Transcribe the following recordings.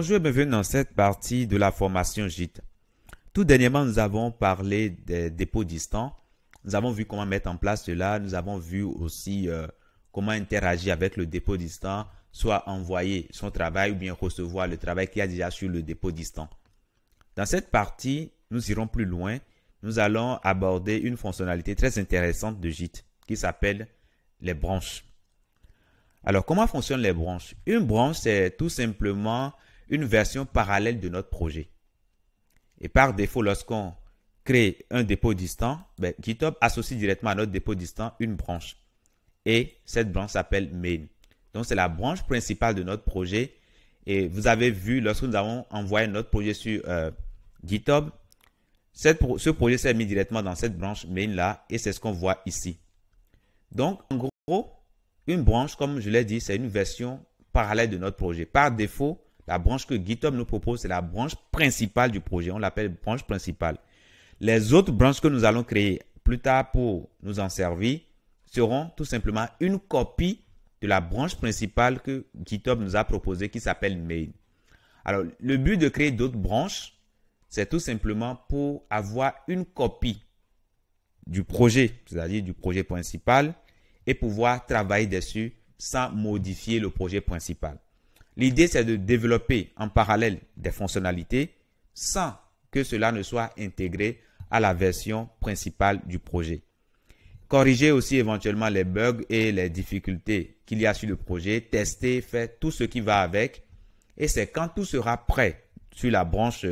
Bonjour et bienvenue dans cette partie de la formation JIT. Tout dernièrement, nous avons parlé des dépôts distants. Nous avons vu comment mettre en place cela. Nous avons vu aussi comment interagir avec le dépôt distant, soit envoyer son travail ou bien recevoir le travail qu'il y a déjà sur le dépôt distant. Dans cette partie, nous irons plus loin. Nous allons aborder une fonctionnalité très intéressante de JIT qui s'appelle les branches. Alors, comment fonctionnent les branches? Une branche, c'est tout simplement une version parallèle de notre projet. Et par défaut, lorsqu'on crée un dépôt distant, GitHub associe directement à notre dépôt distant une branche. Et cette branche s'appelle main. Donc, c'est la branche principale de notre projet. Et vous avez vu, lorsque nous avons envoyé notre projet sur GitHub, ce projet s'est mis directement dans cette branche main-là. Et c'est ce qu'on voit ici. Donc, en gros, une branche, comme je l'ai dit, c'est une version parallèle de notre projet. Par défaut, la branche que GitHub nous propose, c'est la branche principale du projet. On l'appelle branche principale. Les autres branches que nous allons créer plus tard pour nous en servir seront tout simplement une copie de la branche principale que GitHub nous a proposée qui s'appelle main. Alors, le but de créer d'autres branches, c'est tout simplement pour avoir une copie du projet, c'est-à-dire du projet principal, et pouvoir travailler dessus sans modifier le projet principal. L'idée, c'est de développer en parallèle des fonctionnalités sans que cela ne soit intégré à la version principale du projet. Corriger aussi éventuellement les bugs et les difficultés qu'il y a sur le projet, tester, faire tout ce qui va avec. Et c'est quand tout sera prêt sur la branche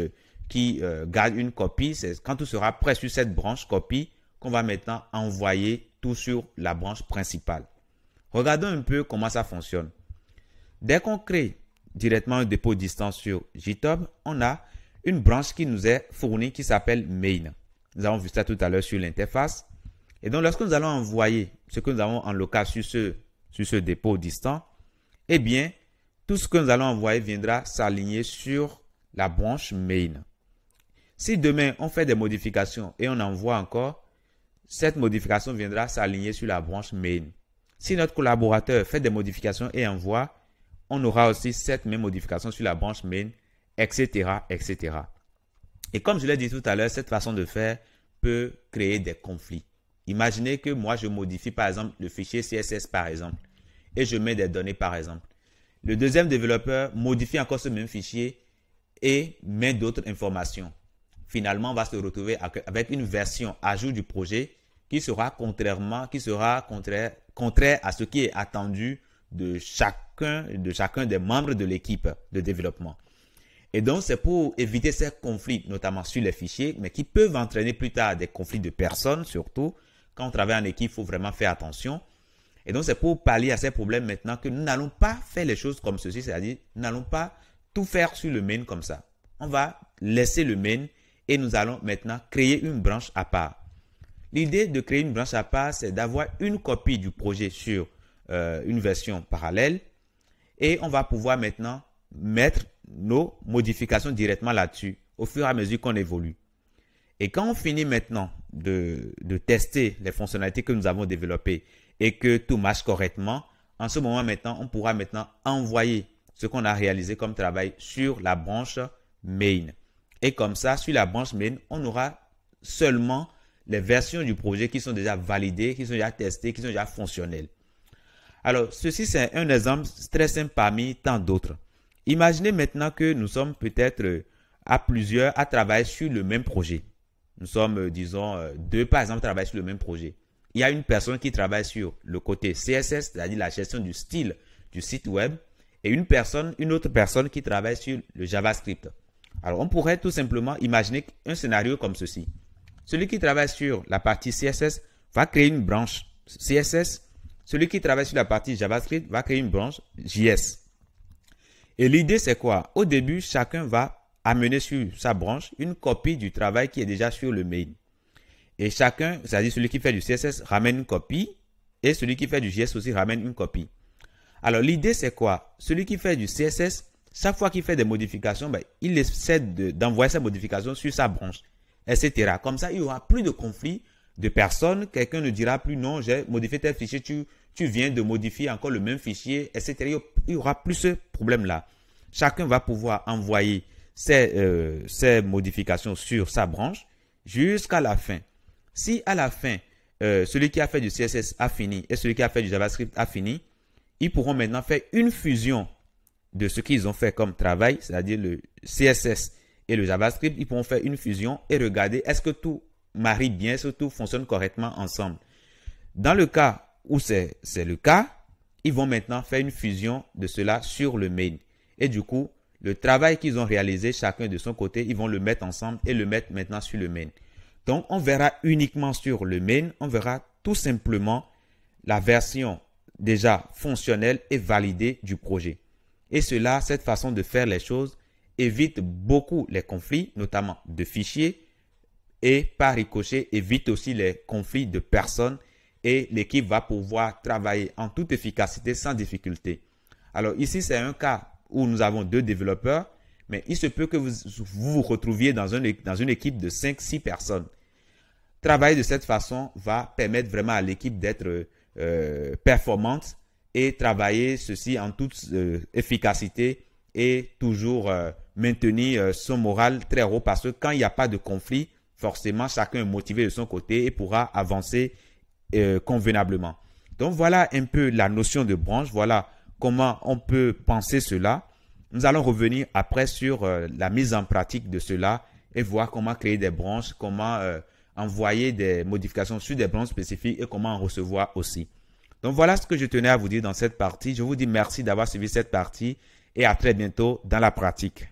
qui garde une copie, c'est quand tout sera prêt sur cette branche copie qu'on va maintenant envoyer tout sur la branche principale. Regardons un peu comment ça fonctionne. Dès qu'on crée directement un dépôt distant sur GitHub, on a une branche qui nous est fournie qui s'appelle main. Nous avons vu ça tout à l'heure sur l'interface. Et donc, lorsque nous allons envoyer ce que nous avons en local sur ce dépôt distant, eh bien, tout ce que nous allons envoyer viendra s'aligner sur la branche main. Si demain, on fait des modifications et on envoie encore, cette modification viendra s'aligner sur la branche main. Si notre collaborateur fait des modifications et envoie, on aura aussi cette même modification sur la branche main, etc., etc. Et comme je l'ai dit tout à l'heure, cette façon de faire peut créer des conflits. Imaginez que moi, je modifie par exemple le fichier CSS par exemple, et je mets des données par exemple. Le deuxième développeur modifie encore ce même fichier et met d'autres informations. Finalement, on va se retrouver avec une version à jour du projet qui sera contraire à ce qui est attendu de chacun des membres de l'équipe de développement. Et donc, c'est pour éviter ces conflits, notamment sur les fichiers, mais qui peuvent entraîner plus tard des conflits de personnes, surtout. Quand on travaille en équipe, il faut vraiment faire attention. Et donc, c'est pour pallier à ces problèmes maintenant que nous n'allons pas faire les choses comme ceci, c'est-à-dire, nous n'allons pas tout faire sur le main comme ça. On va laisser le main et nous allons maintenant créer une branche à part. L'idée de créer une branche à part, c'est d'avoir une copie du projet sur une version parallèle et on va pouvoir maintenant mettre nos modifications directement là-dessus au fur et à mesure qu'on évolue. Et quand on finit maintenant de tester les fonctionnalités que nous avons développées et que tout marche correctement, en ce moment maintenant, on pourra maintenant envoyer ce qu'on a réalisé comme travail sur la branche main. Et comme ça, sur la branche main, on aura seulement les versions du projet qui sont déjà validées, qui sont déjà testées, qui sont déjà fonctionnelles. Alors, ceci, c'est un exemple très simple parmi tant d'autres. Imaginez maintenant que nous sommes peut-être à plusieurs à travailler sur le même projet. Nous sommes, disons, deux, par exemple, travaillent sur le même projet. Il y a une personne qui travaille sur le côté CSS, c'est-à-dire la gestion du style du site web, et une autre personne qui travaille sur le JavaScript. Alors, on pourrait tout simplement imaginer un scénario comme ceci. Celui qui travaille sur la partie CSS va créer une branche CSS. Celui qui travaille sur la partie JavaScript va créer une branche JS. Et l'idée, c'est quoi? Au début, chacun va amener sur sa branche une copie du travail qui est déjà sur le main. Et chacun, c'est-à-dire celui qui fait du CSS, ramène une copie et celui qui fait du JS aussi ramène une copie. Alors, l'idée, c'est quoi? Celui qui fait du CSS, chaque fois qu'il fait des modifications, il essaie d'envoyer sa modification sur sa branche, etc. Comme ça, il n'y aura plus de conflit de personnes. Quelqu'un ne dira plus non, j'ai modifié tel fichier, tu viens de modifier encore le même fichier, etc. Il n'y aura plus ce problème-là. Chacun va pouvoir envoyer ses modifications sur sa branche jusqu'à la fin. Si à la fin, celui qui a fait du CSS a fini et celui qui a fait du JavaScript a fini, ils pourront maintenant faire une fusion de ce qu'ils ont fait comme travail, c'est-à-dire le CSS et le JavaScript. Ils pourront faire une fusion et regarder est-ce que tout marie bien, est-ce que tout fonctionne correctement ensemble. Dans le cas où c'est le cas, ils vont maintenant faire une fusion de cela sur le main. Et du coup, le travail qu'ils ont réalisé chacun de son côté, ils vont le mettre ensemble et le mettre maintenant sur le main. Donc, on verra uniquement sur le main, on verra tout simplement la version déjà fonctionnelle et validée du projet. Et cela, cette façon de faire les choses évite beaucoup les conflits, notamment de fichiers, et par ricochet, évite aussi les conflits de personnes et l'équipe va pouvoir travailler en toute efficacité sans difficulté. Alors ici, c'est un cas où nous avons 2 développeurs, mais il se peut que vous vous retrouviez dans une équipe de 5-6 personnes. Travailler de cette façon va permettre vraiment à l'équipe d'être performante et travailler ceci en toute efficacité et toujours maintenir son moral très haut parce que quand il n'y a pas de conflit, forcément chacun est motivé de son côté et pourra avancer convenablement. Donc voilà un peu la notion de branche, voilà comment on peut penser cela. Nous allons revenir après sur la mise en pratique de cela et voir comment créer des branches, comment envoyer des modifications sur des branches spécifiques et comment en recevoir aussi. Donc voilà ce que je tenais à vous dire dans cette partie. Je vous dis merci d'avoir suivi cette partie et à très bientôt dans la pratique.